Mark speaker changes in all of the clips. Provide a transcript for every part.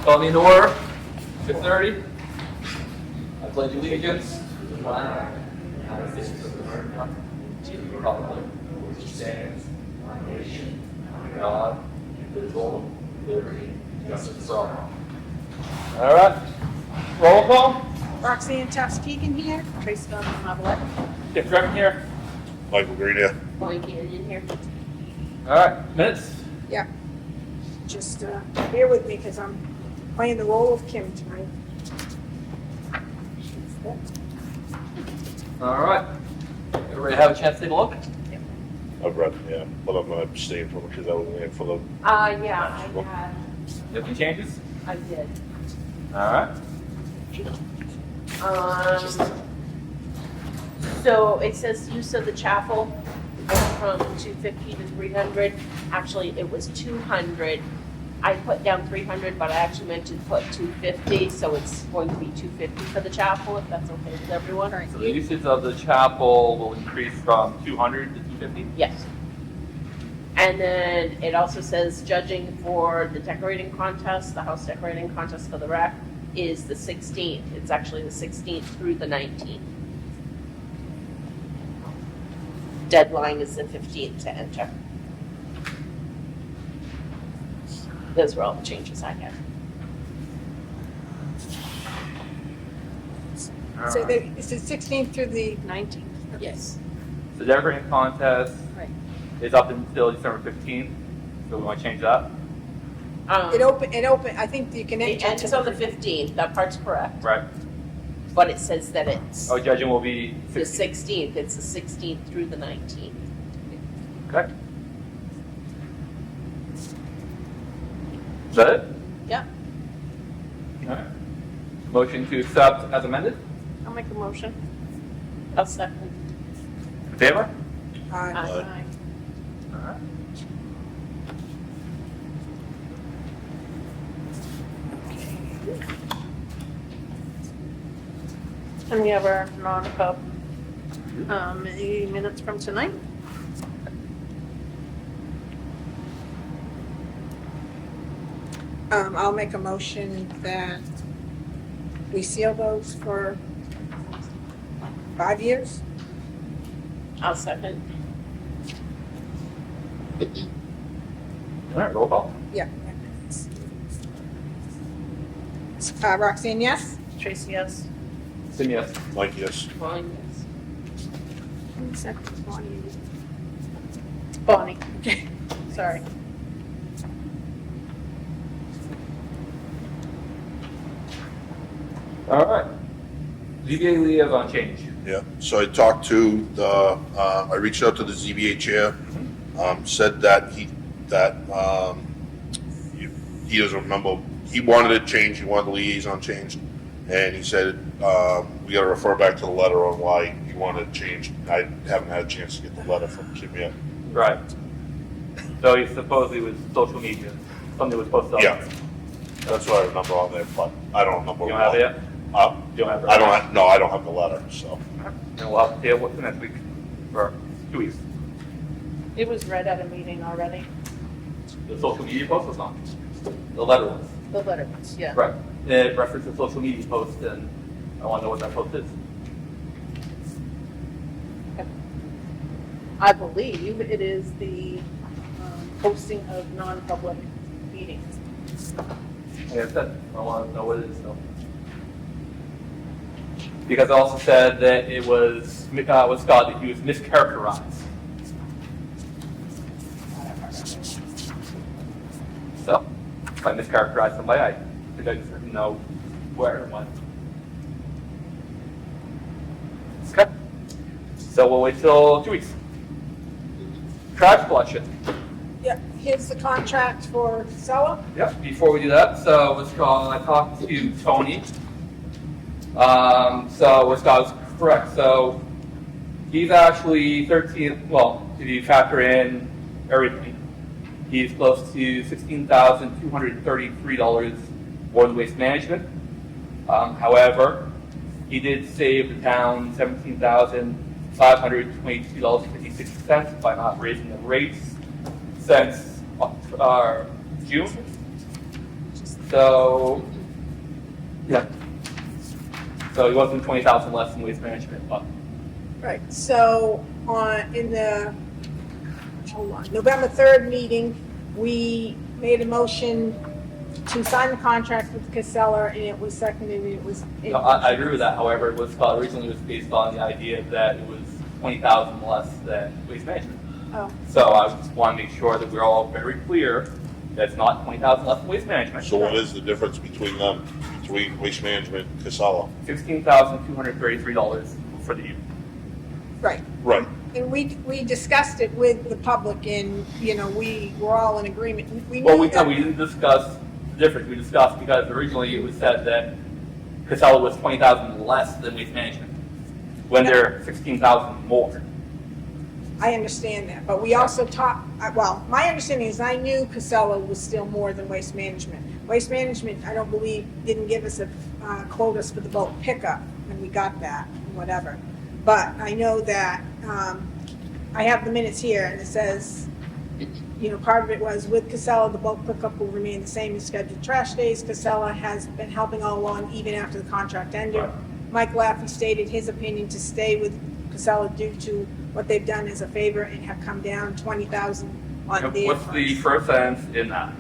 Speaker 1: Call me in order. 6:30. I pledge allegiance to the flag of the United States of America, to the republic which stands one nation, under God, indivisible, with liberty and justice for all. All right. Roll call.
Speaker 2: Roxanne Taft-Keegan here. Tracy Lavalette.
Speaker 1: Dick Griffin here.
Speaker 3: Michael Green here.
Speaker 4: Going in here.
Speaker 1: All right. Minutes.
Speaker 2: Yeah. Just bear with me because I'm playing the role of Kim tonight.
Speaker 1: All right. Everybody have a chance to take a look?
Speaker 3: I've read it, yeah, but I'm gonna abstain from it because I wasn't here for the.
Speaker 4: Yeah, I had,
Speaker 1: You have any changes?
Speaker 4: I did.
Speaker 1: All right.
Speaker 4: So it says use of the chapel went from 250 to 300. Actually, it was 200. I put down 300, but I actually meant to put 250, so it's going to be 250 for the chapel, if that's okay with everyone.
Speaker 1: So the usage of the chapel will increase from 200 to 250?
Speaker 4: Yes. And then it also says judging for the decorating contest, the house decorating contest for the rec is the 16th. It's actually the 16th through the 19th. Deadline is the 15th to enter. Those were all the changes I had.
Speaker 2: So it's the 16th through the 19th.
Speaker 4: Yes.
Speaker 1: The decorating contest
Speaker 2: Right.
Speaker 1: is up until December 15th, so we want to change that,
Speaker 2: It open, I think you can
Speaker 4: It
Speaker 2: enter.
Speaker 4: ends on the 15th, that part's correct,
Speaker 1: right?
Speaker 4: but it says that it's
Speaker 1: Oh, judging will be
Speaker 4: the
Speaker 1: 16th.
Speaker 4: 16th, it's the 16th through the 19th.
Speaker 1: Okay. Is that it?
Speaker 4: Yeah.
Speaker 1: All right. Motion to accept as amended?
Speaker 2: I'll make a motion.
Speaker 4: I'll second.
Speaker 1: In favor?
Speaker 2: Aye.
Speaker 4: Aye.
Speaker 1: All right.
Speaker 5: And we have our non-pub minutes from tonight.
Speaker 2: I'll make a motion that we seal those for 5 years.
Speaker 4: I'll second.
Speaker 1: All right, roll call.
Speaker 2: Yeah. Roxanne, yes?
Speaker 5: Tracy, yes.
Speaker 1: Sim, yes.
Speaker 3: Mike, yes.
Speaker 4: Fine, yes.
Speaker 2: Second, Bonnie.
Speaker 5: Bonnie. Okay. Sorry.
Speaker 1: All right. ZBA liaison change.
Speaker 3: Yeah, so I talked to the, I reached out to the ZBA chair, said that he doesn't remember, he wanted it changed, he wanted the liaison changed, and he said, we gotta refer back to the letter on why he wanted it changed. I haven't had a chance to get the letter from Kim yet.
Speaker 1: Right. So he supposedly was social media, something was posted on
Speaker 3: Yeah.
Speaker 1: there.
Speaker 3: That's what I remember on there, but I don't remember.
Speaker 1: You don't have it yet? You don't have it?
Speaker 3: I don't have, no, I don't have the letter, so.
Speaker 1: And we'll have to table it for next week, or 2 weeks.
Speaker 5: It was read at a meeting already.
Speaker 1: The social media post was not. The letter was.
Speaker 5: The letter was, yeah.
Speaker 1: Right. It referenced the social media post, and I want to know what that post is.
Speaker 5: I believe it is the posting of non-public meetings.
Speaker 1: Like I said, I want to know what it is, though. Because I also said that it was Scott, that he was mischaracterized. So, if I mischaracterized somebody, I think I just didn't know where it went. Okay. So we'll wait till 2 weeks. Trash collection.
Speaker 2: Yeah, here's the contract for Casella.
Speaker 1: Yep, before we do that, so I talked to Tony. So Scott was correct. So he's actually 13, well, if you factor in everything, he's close to $16,233 more than waste management. However, he did save the town $17,522.56 by not raising the rates since June. So So, yeah. So it wasn't 20,000 less than waste management, but
Speaker 2: Right, so in the, hold on, November 3rd meeting, we made a motion to sign the contract with Casella, and it was seconded, and it was.
Speaker 1: no, I agree with that. However, it was originally was based on the idea that it was 20,000 less than waste management.
Speaker 2: Oh,
Speaker 1: So I just want to make sure that we're all very clear that it's not 20,000 less than waste management.
Speaker 3: So what is the difference between them, between Waste Management and Casella?
Speaker 1: $16,233 for the year.
Speaker 2: right.
Speaker 3: Right.
Speaker 2: And we discussed it with the public, and, you know, we were all in agreement. We
Speaker 1: Well,
Speaker 2: knew
Speaker 1: we
Speaker 2: that.
Speaker 1: didn't discuss the difference. We discussed because originally it was said that Casella was 20,000 less than waste management, when they're 16,000 more.
Speaker 2: I understand that, but we also talked, well, my understanding is I knew Casella was still more than Waste Management. Waste Management, I don't believe, didn't give us a quote us for the bulk pickup, and we got that, whatever. But I know that, I have the minutes here, and it says, you know, part of it was with Casella, the bulk pickup will remain the same as scheduled trash days. Casella has been helping all along, even after the contract ended.
Speaker 1: Right.
Speaker 2: Mike Laffey stated his opinion to stay with Casella due to what they've done as a favor and have come down 20,000 on their.
Speaker 1: What's the first sentence in that?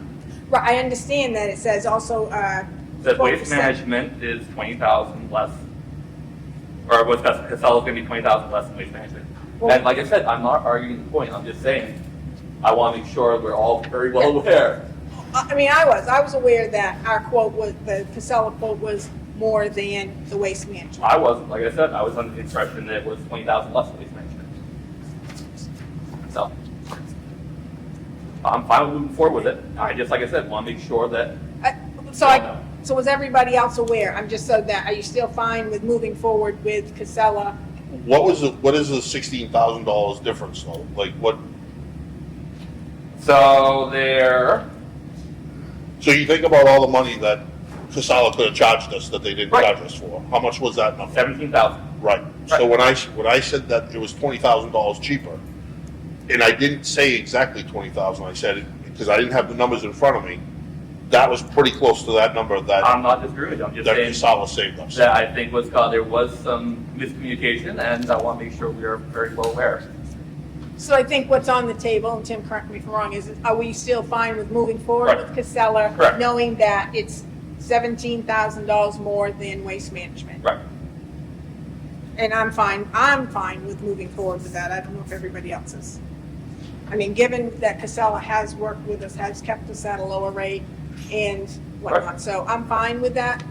Speaker 2: Right, I understand that it says also,
Speaker 1: That waste
Speaker 2: 12%.
Speaker 1: management is 20,000 less, or what's Casella's gonna be 20,000 less than waste management.
Speaker 2: Well-
Speaker 1: And like I said, I'm not arguing the point, I'm just saying, I wanna make sure we're all very well aware.
Speaker 2: I mean, I was aware that our quote was, the Casella quote was more than the Waste Management.
Speaker 1: I wasn't, like I said, I was under the impression that it was 20,000 less than waste management. So, I'm fine with moving forward with it. I just, like I said, want to make sure that,
Speaker 2: So was everybody else aware? I'm just so that, are you still fine with moving forward with Casella?
Speaker 3: What is the $16,000 difference though? Like what,
Speaker 1: so there,
Speaker 3: so you think about all the money that Casella could have charged us that they didn't
Speaker 1: Right.
Speaker 3: charge us for. How much was that number?
Speaker 1: 17,000.
Speaker 3: Right. So when I said that it was $20,000 cheaper, and I didn't say exactly 20,000, I said it because I didn't have the numbers in front of me, that was pretty close to that number that
Speaker 1: I'm not disagreeing with you, I'm just saying
Speaker 3: Casella saved us.
Speaker 1: that I think there was some miscommunication, and I want to make sure we are very well aware.
Speaker 2: So I think what's on the table, and Tim, correct me if I'm wrong, is are we still fine with moving forward
Speaker 1: Right.
Speaker 2: with Casella?
Speaker 1: Correct.
Speaker 2: Knowing that it's $17,000 more than Waste Management?
Speaker 1: Right.
Speaker 2: And I'm fine with moving forward with that. I don't know if everybody else is. I mean, given that Casella has worked with us, has kept us at a lower rate and whatnot,
Speaker 1: Right.
Speaker 2: so I'm fine with that.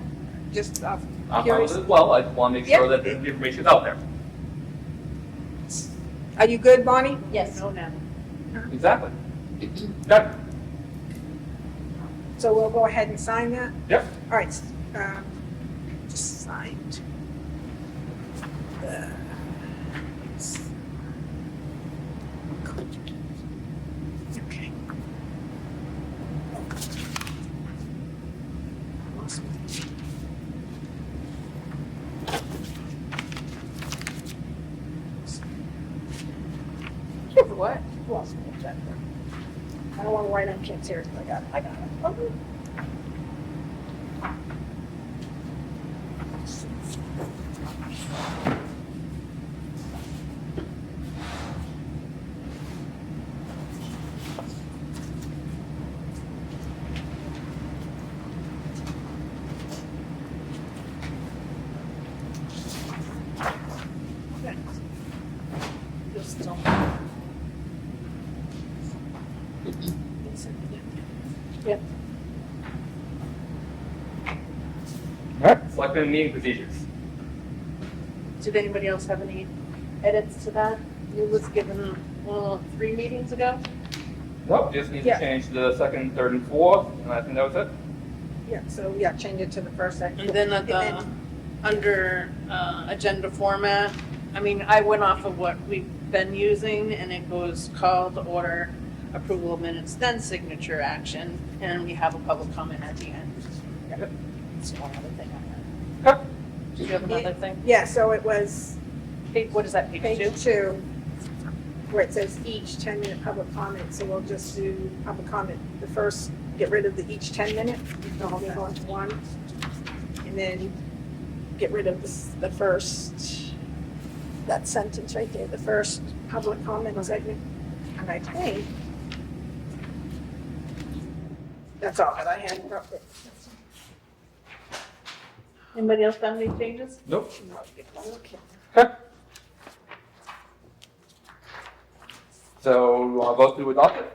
Speaker 2: Just
Speaker 1: I'm fine
Speaker 2: curious.
Speaker 1: with it as well, I just want to make sure that the information's out there.
Speaker 2: Are you good, Bonnie?
Speaker 4: Yes.
Speaker 5: No, now.
Speaker 1: Exactly. Got it.
Speaker 2: So we'll go ahead and sign that?
Speaker 1: Yep.
Speaker 2: All right, just signed. Okay.
Speaker 5: What?
Speaker 2: Lost my check. I don't want to write on kids here. I got it. Okay.
Speaker 5: Just don't.
Speaker 2: Yep.
Speaker 1: All right. Selectmen meeting procedures.
Speaker 5: Did anybody else have any edits to that? It was given, 3 meetings ago?
Speaker 1: Nope, just need to
Speaker 2: Yeah.
Speaker 1: change the second, third, and fourth, and I think that was it.
Speaker 2: Yeah, so, yeah, change it to the first, second.
Speaker 5: And then at the, under agenda format, I mean, I went off of what we've been using, and it goes call to order, approval of minutes, then signature action, and we have a public comment at the end.
Speaker 1: Yep.
Speaker 5: That's one other thing I had.
Speaker 1: Okay.
Speaker 5: Did you have another thing?
Speaker 2: Yeah, so it was
Speaker 5: What is that, page
Speaker 2: page
Speaker 5: 2?
Speaker 2: 2, where it says each 10-minute public comment, so we'll just do public comment. The first get rid of the each 10 minute, no, I'll go into one. And then get rid of the first, that sentence right there, the first public comment segment. And I think that's all that I had.
Speaker 5: Anybody else have any changes?
Speaker 1: Nope.
Speaker 2: Okay.
Speaker 1: Okay. So I'll vote to adopt it.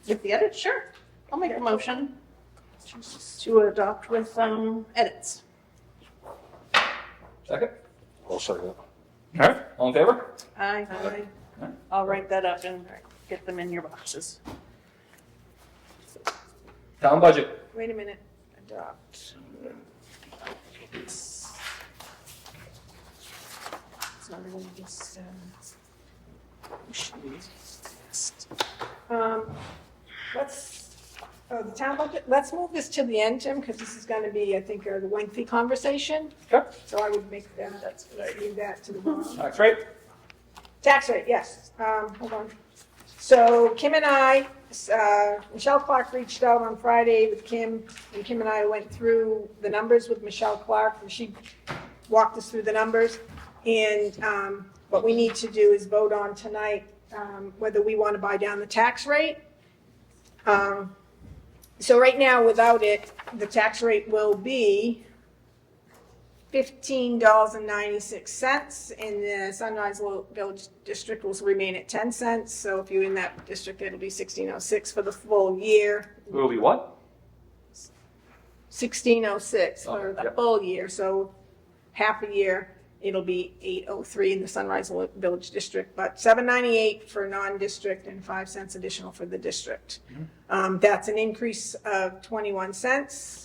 Speaker 5: With the edits, sure. I'll make a motion to adopt with edits.
Speaker 1: Second?
Speaker 3: I'll second it.
Speaker 1: All right, all in favor?
Speaker 5: Aye. I'll write that up and get them in your boxes.
Speaker 1: Town budget.
Speaker 2: Wait a minute, adopt. It's not really just, the town budget, let's move this to the end, Tim, because this is gonna be, I think, a lengthy conversation.
Speaker 1: Okay.
Speaker 2: So I would make that, leave that to the bottom.
Speaker 1: Tax rate.
Speaker 2: Tax rate, yes. Hold on. So Kim and I, Michelle Clark reached out on Friday with Kim, and Kim and I went through the numbers with Michelle Clark, and she walked us through the numbers. And what we need to do is vote on tonight whether we want to buy down the tax rate. So right now, without it, the tax rate will be $15.96, and the Sunrise Village District will remain at 10 cents. So if you're in that district, it'll be $16.06 for the full year.
Speaker 1: Will be what?
Speaker 2: $16.06 for
Speaker 1: Oh,
Speaker 2: the full year. So half a year, it'll be $8.03 in the Sunrise Village District, but $7.98 for non-district and 5 cents additional for the district. That's an increase of 21 cents.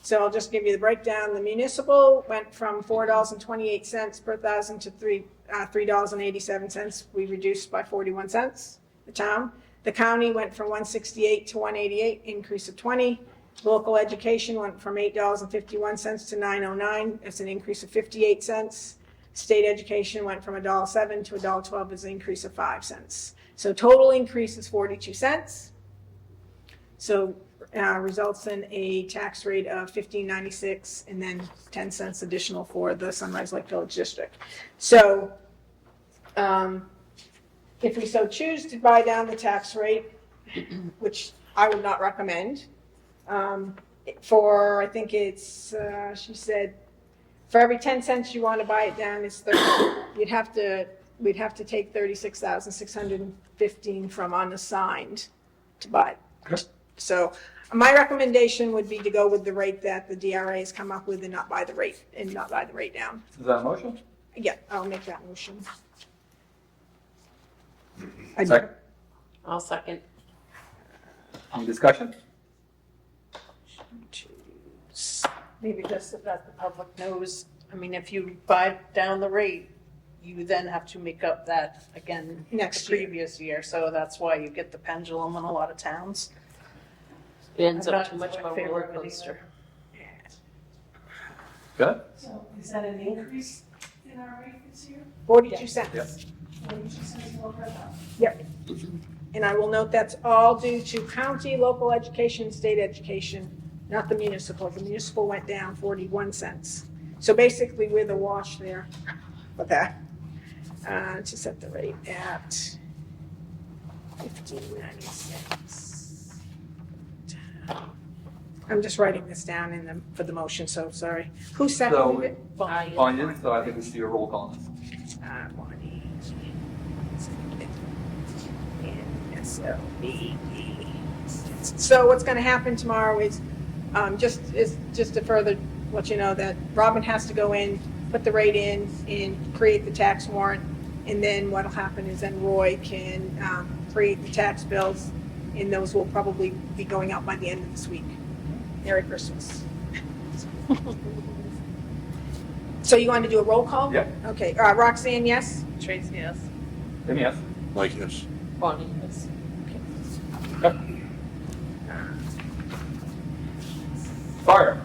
Speaker 2: So I'll just give you the breakdown. The municipal went from $4.28 per thousand to $3.87. We reduced by 41 cents, the town. The county went from 168 to 188, increase of 20. Local education went from $8.51 to $9.09. It's an increase of 58 cents. State education went from $1.07 to $1.12. It's an increase of 5 cents. So total increase is 42 cents. So results in a tax rate of $15.96 and then 10 cents additional for the Sunrise Lake Village District. So if we so choose to buy down the tax rate, which I would not recommend, for, I think it's, she said, for every 10 cents you want to buy it down, it's 30. We'd have to take 36,615 from unassigned to buy it.
Speaker 1: Okay.
Speaker 2: So my recommendation would be to go with the rate that the DRA has come up with and not buy the rate down.
Speaker 1: Is that a motion?
Speaker 2: Yeah, I'll make that motion.
Speaker 1: Second.
Speaker 4: I'll second.
Speaker 1: Any discussion?
Speaker 5: Maybe just so that the public knows, I mean, if you buy down the rate, you then have to make up that again
Speaker 2: Next
Speaker 5: the
Speaker 2: year.
Speaker 5: previous year. So that's why you get the pendulum in a lot of towns.
Speaker 4: It ends
Speaker 5: I'm
Speaker 4: up
Speaker 5: not
Speaker 4: too much
Speaker 5: in
Speaker 4: of a
Speaker 5: favor
Speaker 4: roller
Speaker 5: of it
Speaker 4: coaster.
Speaker 1: Good.
Speaker 6: So is that an increase in our rate this year?
Speaker 2: 42 cents.
Speaker 1: Yep.
Speaker 6: Or you just said more per thousand?
Speaker 2: Yep. And I will note that's all due to county, local education, state education, not the municipal. The municipal went down 41 cents. So basically, we're the wash there with that. To set the rate at $15.96. I'm just writing this down for the motion, so sorry. Who seconded it?
Speaker 1: Fine, so I think we should do a roll call on this.
Speaker 2: Bonnie. And SLB. So what's gonna happen tomorrow is just to further let you know that Robin has to go in, put the rate in, and create the tax warrant. And then what'll happen is then Roy can create the tax bills, and those will probably be going out by the end of this week. Merry Christmas. So you want to do a roll call?
Speaker 1: Yep.
Speaker 2: Okay, Roxanne, yes?
Speaker 5: Tracy, yes.
Speaker 1: Tim, yes?
Speaker 3: Mike, yes.
Speaker 4: Bonnie, yes.
Speaker 1: Okay. Fire.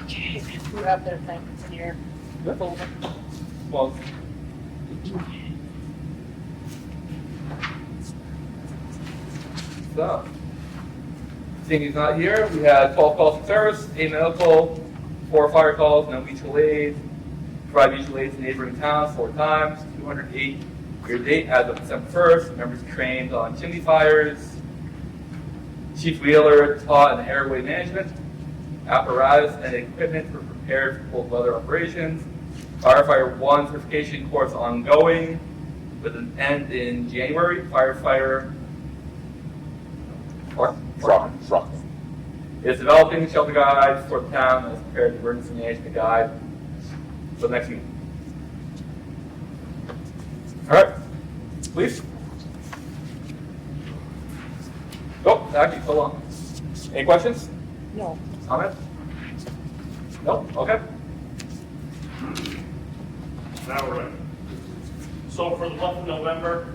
Speaker 2: Okay.
Speaker 5: You have their things in your
Speaker 1: Good.
Speaker 5: folder.
Speaker 1: Well, So, seeing he's not here, we had 12 calls for service, 8 medical, 4 fire calls, no mutual aid, provide mutual aid to neighboring towns 4 times, 208 year to date as of December 1st. Members trained on chimney fires. Chief Wheeler taught in airway management. Apparatus and equipment were prepared for cold weather operations. Firefighter 1 certification course ongoing with an end in January. Firefighter
Speaker 3: Truck.
Speaker 1: is developing shelter guides for the town as prepared emergency management guide for the next meeting. All right, please. Oh, actually, hold on. Any questions?
Speaker 2: No.
Speaker 1: Comment? No? Okay.
Speaker 7: All right. So for the month of November,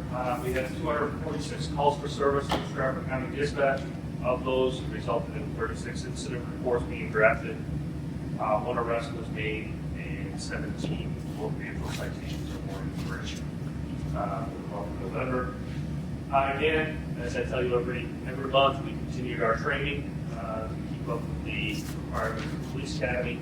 Speaker 7: we had 246 calls for service from Stratford County Dispatch. Of those, resulted in 36 incident reports being drafted. 1 arrest was made and 17 motor vehicle citations or more information for the month of November. Again, as I tell you every month, we continued our training to keep up with the requirements of the police academy.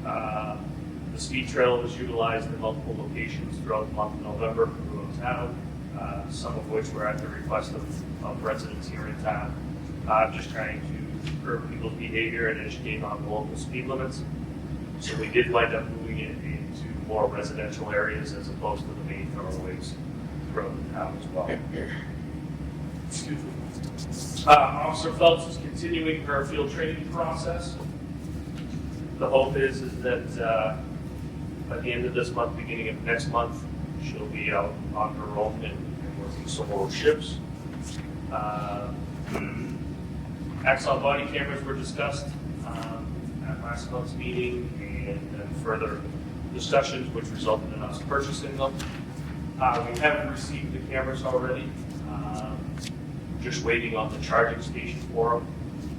Speaker 7: The speed trail was utilized in multiple locations throughout the month of November throughout town, some of which were at the request of residents here in town. Just trying to curb people's behavior and educate on the local speed limits. So we did wind up moving it into more residential areas as opposed to the main thoroughways throughout the town as well. Excuse me. Officer Phelps is continuing her field training process. The hope is that by the end of this month, beginning of next month, she'll be out on her own and working solo shifts. Axle body cameras were discussed at last month's meeting, and then further discussions which resulted in us purchasing them. We have received the cameras already, just waiting on the charging station for them.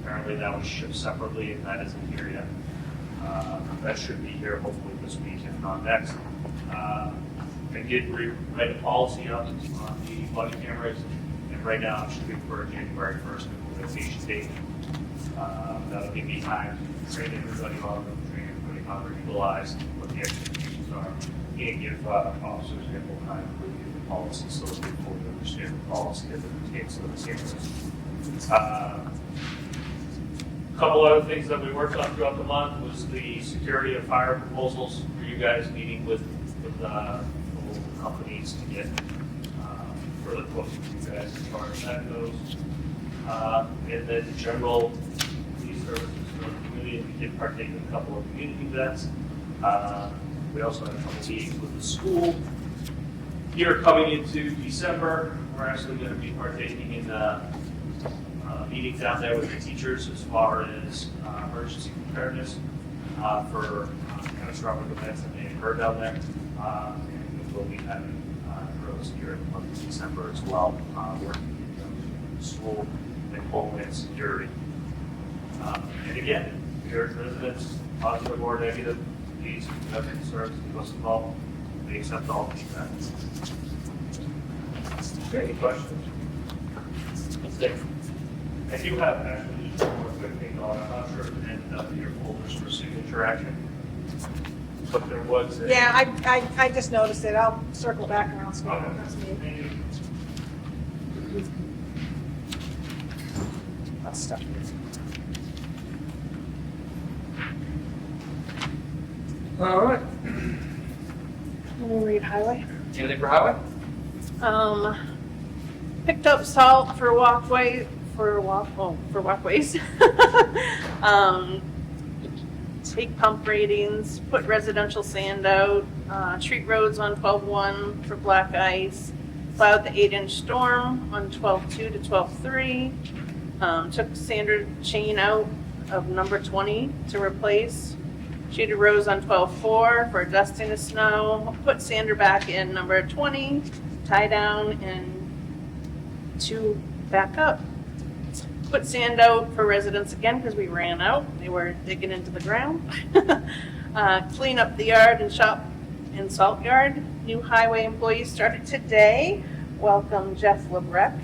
Speaker 7: Apparently that was shipped separately and that isn't here yet. That should be here hopefully this week, if not next. I did write a policy on the body cameras, and right now I'm shooting for January 1st implementation date. That'll give me time to train everybody on them, train everybody how they're utilized, what the expectations are, and give officers ample time to review the policy so that they fully understand the policy as it pertains to the cameras. A couple other things that we worked on throughout the month was the security of fire proposals for you guys, meeting with the local companies to get further quotes from you guys as far as that goes. And then general police services for the community. We did partake in a couple of community events. We also had a couple meetings with the school. Here coming into December, we're actually going to be partaking in meeting down there with the teachers as far as emergency preparedness for catastrophic events that may occur down there. And we will be having drills here in the month of December as well, working with the school and homeland security. And again, we urge residents, positive or negative, please, if you have concerns, give us a call. We accept all feedback. Any questions? That's it. I do have actually just one more quick thing on. I'm not sure if it ended up in your folders for signature action, but there was a.
Speaker 2: Yeah, I just noticed it. I'll circle back around. So
Speaker 7: Okay.
Speaker 2: that's me.
Speaker 7: Thank you.
Speaker 2: That's stuff.
Speaker 1: All right.
Speaker 2: Let me read highway.
Speaker 1: Anything for highway?
Speaker 5: Picked up salt for walkways. Take pump ratings, put residential sand out, treat roads on 12-1 for black ice, plowed the 8-inch storm on 12-2 to 12-3, took sander chain out of number 20 to replace, treated rows on 12-4 for dusting of snow, put sander back in number 20, tie down, and 2 back up. Put sand out for residents again because we ran out. They were digging into the ground. Clean up the yard and shop and salt yard. New highway employees started today. Welcome Jeff LeBrec.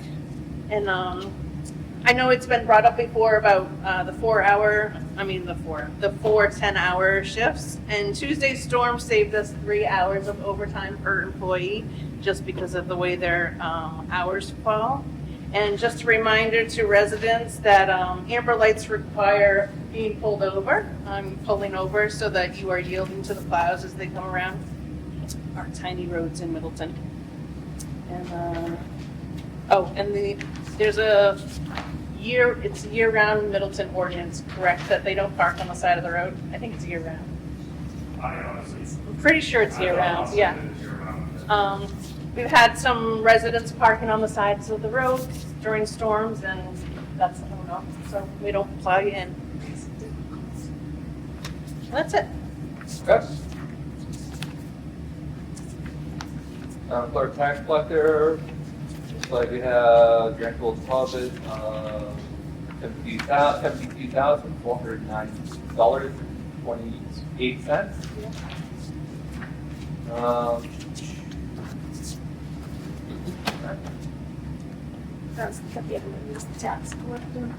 Speaker 5: And I know it's been brought up before about the 4 10-hour shifts. And Tuesday's storm saved us 3 hours of overtime per employee just because of the way their hours fall. And just a reminder to residents that amber lights require being pulled over. I'm pulling over so that you are yielding to the plows as they come around our tiny roads in Middleton. And there's it's year-round Middleton ordinance, correct, that they don't park on the side of the road? I think it's year-round.
Speaker 7: I honestly.
Speaker 5: I'm pretty sure it's year-round, yeah. We've had some residents parking on the sides of the road during storms, and that's a no-no, so we don't plow you in. That's it.
Speaker 1: Okay. Clerk tax collector, looks like we have rental deposit, $72,409.28.
Speaker 2: That's the other one, is the tax collector.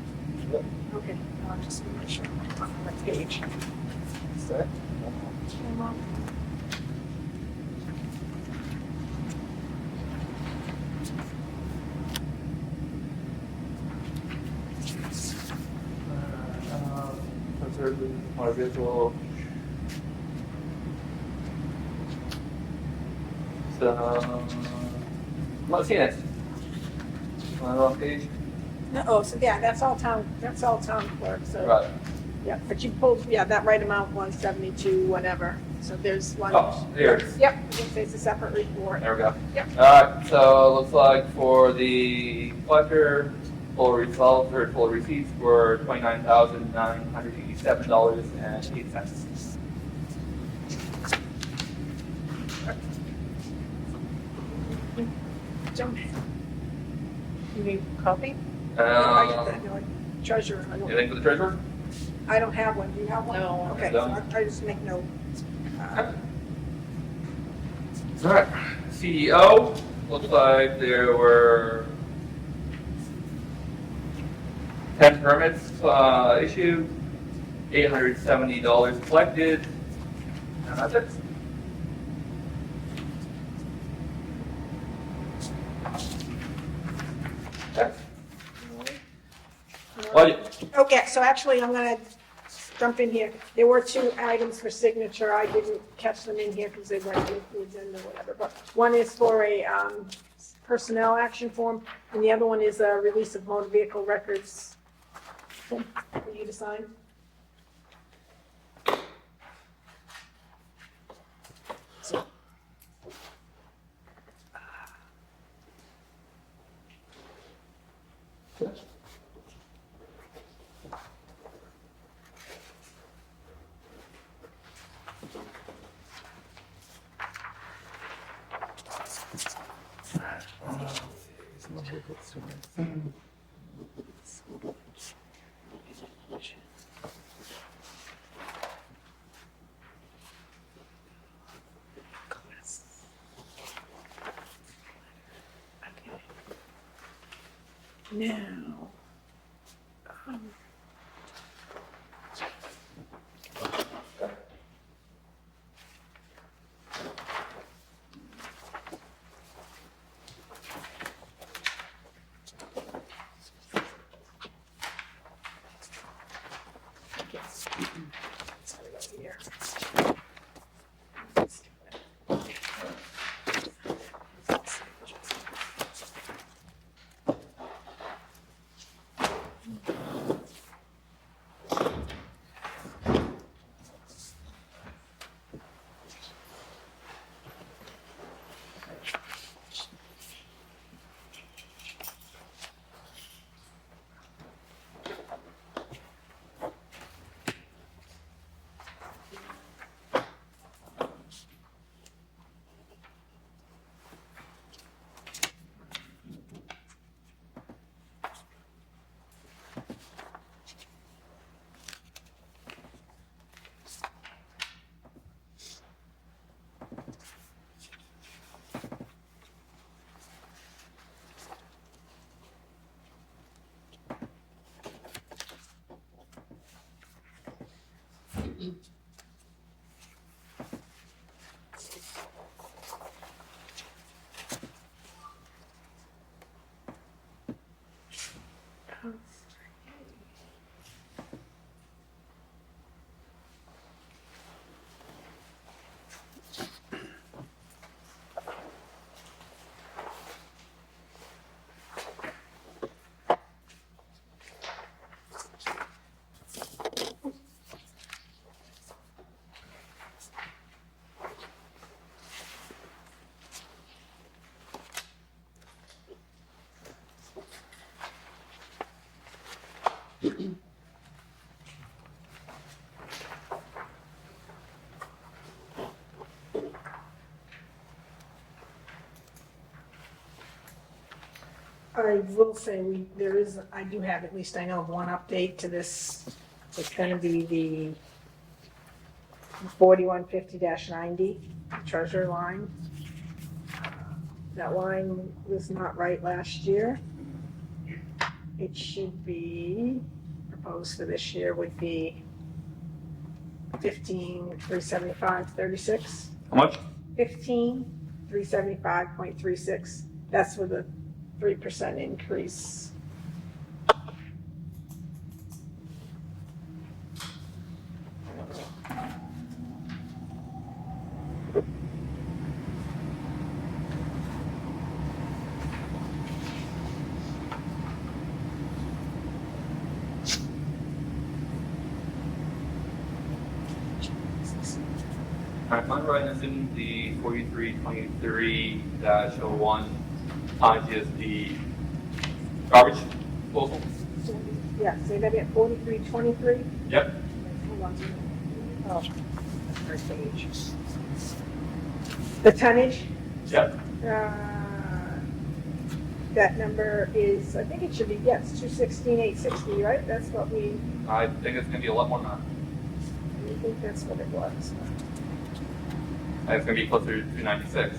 Speaker 2: Okay, I'll just make sure I'm on the right page.
Speaker 1: Okay. Motor vehicle. So, let's see it. On page.
Speaker 2: Oh, so yeah, that's all town clerk, so.
Speaker 1: Right.
Speaker 2: Yeah, but you pulled, yeah, that right amount, 172, whatever. So there's one.
Speaker 1: Oh, here.
Speaker 2: Yep, it's a separate report.
Speaker 1: There we go.
Speaker 2: Yep.
Speaker 1: Alright, so it looks like for the collector, total results or total receipts were $29,987.08.
Speaker 2: Jump.
Speaker 5: You need coffee?
Speaker 2: I got that, no, treasurer,
Speaker 1: Anything for the treasurer?
Speaker 2: I don't have one, do you have one?
Speaker 5: No.
Speaker 2: Okay, so I just make note.
Speaker 1: Alright, CEO, looks like there were 10 permits issued, $870 collected, and that's it. Okay. Budget.
Speaker 2: Okay, so actually, I'm gonna jump in here. There were 2 items for signature. I didn't catch them in here because they weren't in the agenda or whatever. But one is for a personnel action form, and the other one is a release of motor vehicle records for you to sign. So. Now. I will say I do have, at least I know of one update to this. It's gonna be the 4150-90 treasure line. That line was not right last year. It should be, proposed for this year would be 15,375.36.
Speaker 1: How much?
Speaker 2: 15,375.36. That's with a 3% increase.
Speaker 1: Alright, my right is in the 4323-01 times is the garbage disposal.
Speaker 2: Yeah, say that again, 4323?
Speaker 1: Yep.
Speaker 2: Hold on. Oh, that's first page. The tonnage,
Speaker 1: Yep.
Speaker 2: that number is, I think it should be, yes, 216,860, right? That's what we,
Speaker 1: I think it's gonna be a lot more than that.
Speaker 2: I think that's what it was.
Speaker 1: I think it's gonna be closer to 296.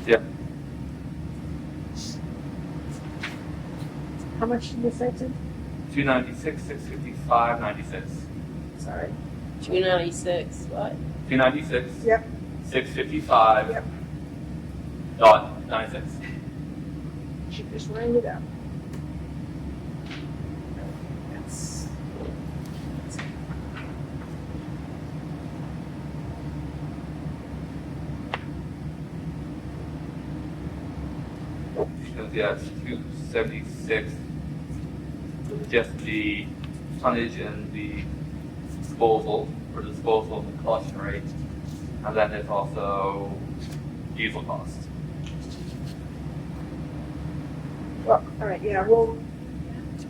Speaker 1: Yeah.
Speaker 2: How much did you say to?
Speaker 1: 296, 655, 96.
Speaker 2: Sorry.
Speaker 4: 296, what?
Speaker 1: 296,
Speaker 2: Yep,
Speaker 1: 655,
Speaker 2: Yep.
Speaker 1: dot 96.
Speaker 2: she just rounded it up. That's,
Speaker 1: Because, yeah, it's 276, just the tonnage and the disposal, or disposal and the collection rate. And then there's also diesel cost.
Speaker 2: well, all right, yeah,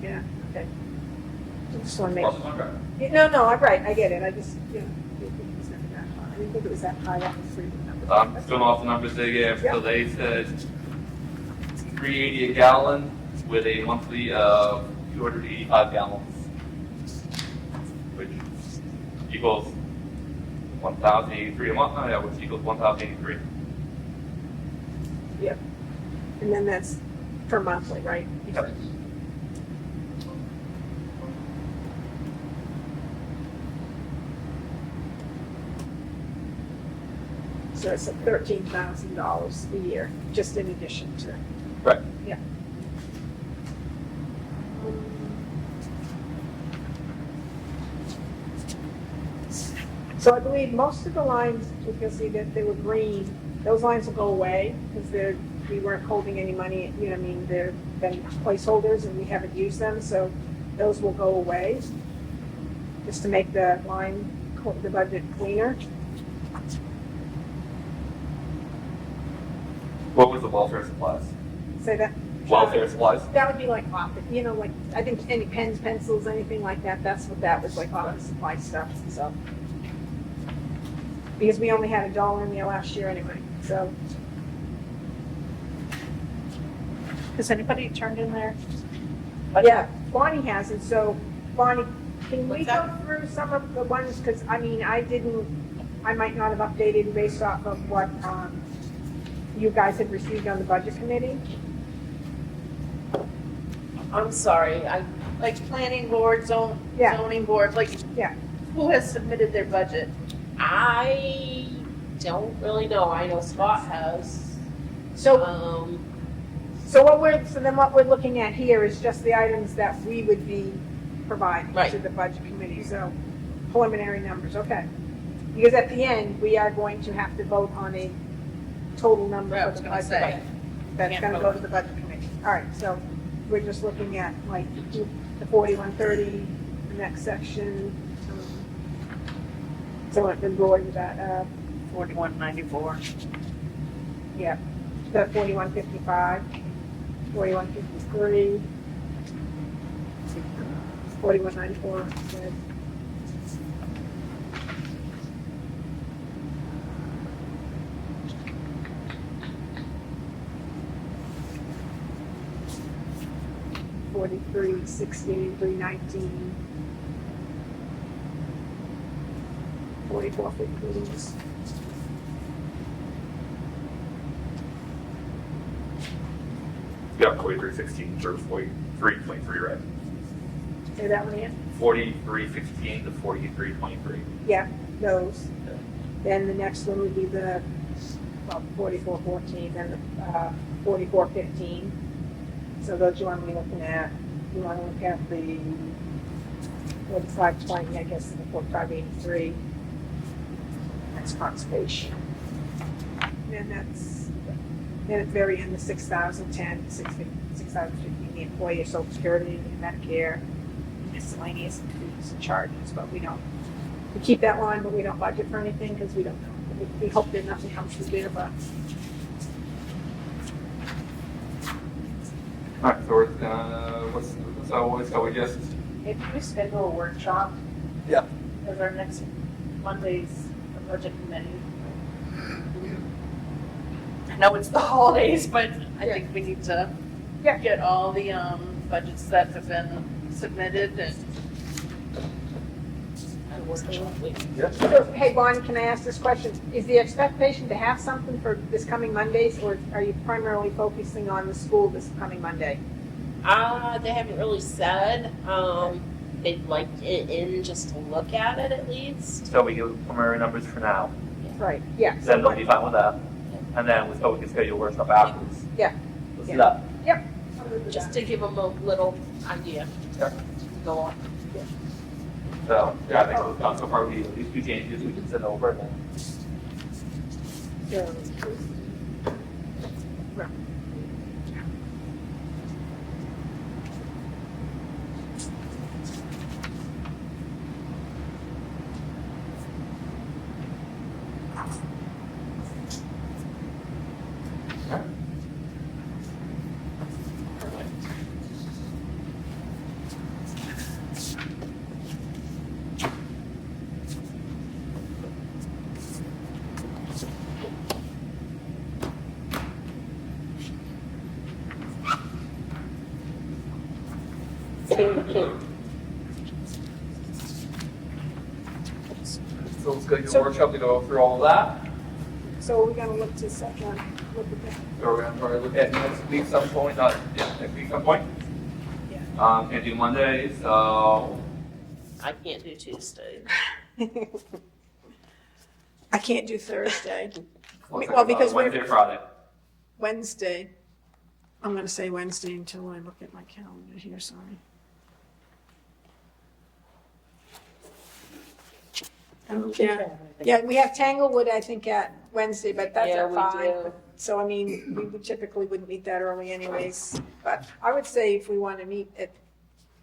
Speaker 2: yeah, okay. Just want to make.
Speaker 1: Plus the contract.
Speaker 2: No, I'm right, I get it, I just, didn't think it was gonna be that high. I didn't think it was that high on the three numbers.
Speaker 1: I'm just going off the numbers they gave. So
Speaker 2: Yep.
Speaker 1: they said 380 a gallon with a monthly of 285 gallons, which equals 1,083 a month. Yeah, which equals 1,083.
Speaker 2: Yep. And then that's per monthly, right?
Speaker 1: Yep.
Speaker 2: So it's $13,000 a year, just in addition to.
Speaker 1: Right.
Speaker 2: Yeah. So I believe most of the lines, you can see that they were green, those lines will go away because we weren't holding any money, I mean, they've been placeholders and we haven't used them, so those will go away. Just to make the the budget cleaner.
Speaker 1: What was the welfare supplies?
Speaker 2: Say that.
Speaker 1: Welfare supplies.
Speaker 2: That would be like office, like, I think any pens, pencils, anything like that, that's what that was, like office supply stuff, so. because we only had $1 in there last year anyway, so.
Speaker 5: Has anybody turned in there?
Speaker 2: Yeah, Bonnie hasn't, so Bonnie, can we
Speaker 5: What's
Speaker 2: go
Speaker 5: that?
Speaker 2: through some of the ones, because I mean, I might not have updated based off of what, you guys had received on the budget committee.
Speaker 4: I'm sorry,
Speaker 5: Like planning board,
Speaker 2: Yeah.
Speaker 5: zoning board, like
Speaker 2: Yeah.
Speaker 5: who has submitted their budget?
Speaker 4: I don't really know. I know Scott has.
Speaker 2: So,
Speaker 4: Um,
Speaker 2: what we're looking at here is just the items that we would be providing
Speaker 4: Right.
Speaker 2: to the budget committee, so preliminary numbers, okay. Because at the end, we are going to have to vote on a total number
Speaker 5: I
Speaker 2: for
Speaker 5: was
Speaker 2: the
Speaker 5: gonna
Speaker 2: budget.
Speaker 5: say.
Speaker 2: That's
Speaker 5: Can't
Speaker 2: gonna
Speaker 5: vote.
Speaker 2: go to the budget committee. All right, so we're just looking at like the 4130, the next section. So what the Roy was at,
Speaker 5: 4194.
Speaker 2: yeah, the 4155, 4153, 4194, good. Forty-three, 16, 319. 44, 15.
Speaker 1: Yeah, 4316 through 4323, right?
Speaker 2: Say that one again?
Speaker 1: 4316 to 4323.
Speaker 2: Yeah, those. Then the next one would be the, 4414, then the 4415. So those you want to be looking at. You want to look at the 4520, I guess, and the 4583. That's conservation. Then at the very end, the 6010, 6015, the employee social security, Medicare, miscellaneous fees and charges, but we keep that line, but we don't budget for anything because we don't know. We hope that nothing comes to bear, but
Speaker 1: All right, so we're gonna, so we just,
Speaker 5: If we schedule a workshop.
Speaker 1: Yeah.
Speaker 5: Because our next Monday's the budget committee. I know it's the holidays, but I think we need to
Speaker 2: Yeah.
Speaker 5: get all the budgets that have been submitted and
Speaker 2: So, hey, Bonnie, can I ask this question? Is the expectation to have something for this coming Mondays, or are you primarily focusing on the school this coming Monday?
Speaker 4: they haven't really said. They'd like it in just to look at it at least.
Speaker 8: So we give preliminary numbers for now,
Speaker 2: Right, yeah.
Speaker 8: then they'll be fine with that. And then we can schedule workshop afterwards.
Speaker 2: Yeah.
Speaker 8: Let's do that.
Speaker 4: Just to give them a little idea.
Speaker 8: Okay.
Speaker 4: Go on.
Speaker 8: So, yeah, I think we've done so far, these two changes we can send over and then.
Speaker 1: so let's go to a workshop to go through all of that.
Speaker 2: So we're gonna look to second, look at that.
Speaker 1: So we're gonna try to look at next week some point, next week some point.
Speaker 2: Yeah.
Speaker 1: Can't do Monday, so
Speaker 4: I can't do Tuesday.
Speaker 2: I can't do Thursday.
Speaker 1: let's
Speaker 2: Well, because
Speaker 1: Wednesday, or Friday.
Speaker 2: Wednesday, I'm gonna say Wednesday until I look at my calendar here, sorry. Yeah, we have Tanglewood, I think, at Wednesday, but that's
Speaker 4: Yeah,
Speaker 2: at
Speaker 4: we
Speaker 2: 5.
Speaker 4: do.
Speaker 2: So, I mean, we typically wouldn't meet that early anyways, but I would say if we want to meet at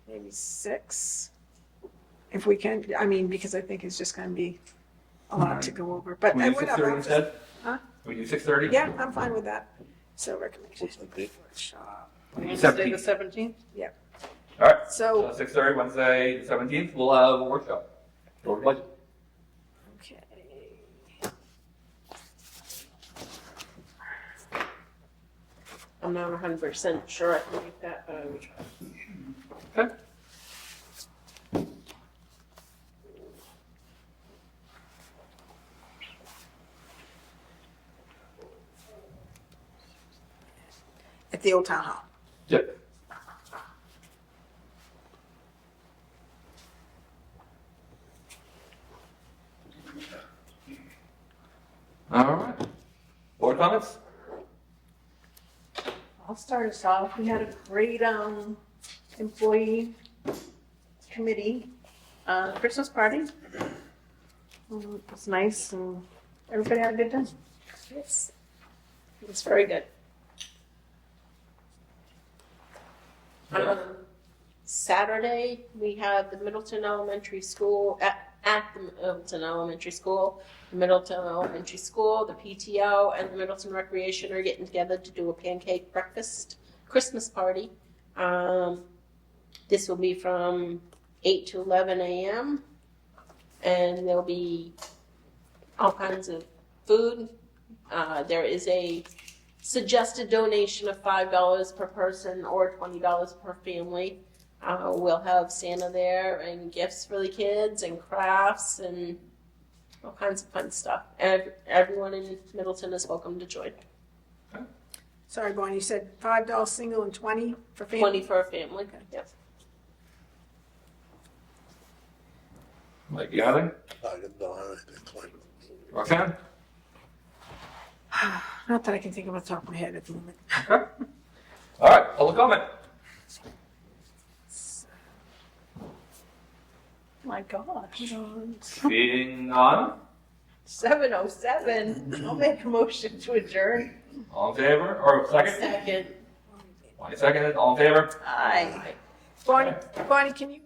Speaker 2: maybe 6, if we can, I mean, because I think it's just gonna be a lot to go over, but
Speaker 1: Can we do
Speaker 2: whatever.
Speaker 1: 6:30 instead?
Speaker 2: Huh?
Speaker 1: Can we do 6:30?
Speaker 2: Yeah, I'm fine with that. So recommendation. Workshop.
Speaker 5: Wednesday the 17th?
Speaker 1: All right,
Speaker 2: So,
Speaker 1: 6:30, Wednesday, the 17th, we'll have a workshop. Over budget.
Speaker 2: okay.
Speaker 4: I'm not 100% sure I can make that, but I will try.
Speaker 1: Okay.
Speaker 2: At the old town hall.
Speaker 1: Yep. All right. Board comments?
Speaker 5: I'll start us off. We had a great employee committee Christmas party. It was nice and everybody had a good time.
Speaker 4: Yes. It's very good. Saturday, we have the Middleton Elementary School, at the Middleton Elementary School, the Middleton Elementary School, the PTO, and the Middleton Recreation are getting together to do a pancake breakfast Christmas party. This will be from 8 to 11 a.m. And there'll be all kinds of food. There is a suggested donation of $5 per person or $20 per family. We'll have Santa there and gifts for the kids and crafts and all kinds of fun stuff. And everyone in Middleton is welcome to join.
Speaker 2: Sorry, Bonnie, you said $5 single and 20 for family?
Speaker 4: 20 for a family. Yes.
Speaker 1: Mike, you have anything?
Speaker 3: I don't have anything, Clint.
Speaker 1: Roxanne?
Speaker 2: Not that I can think of off the top of my head at the moment.
Speaker 1: Okay. All right, public comment.
Speaker 5: My gosh.
Speaker 1: Seeing none,
Speaker 5: 7:07. I'll make a motion to adjourn.
Speaker 1: all in favor, or second?
Speaker 4: Second.
Speaker 1: 20 seconds, all in favor?
Speaker 5: Aye.
Speaker 2: Bonnie, can you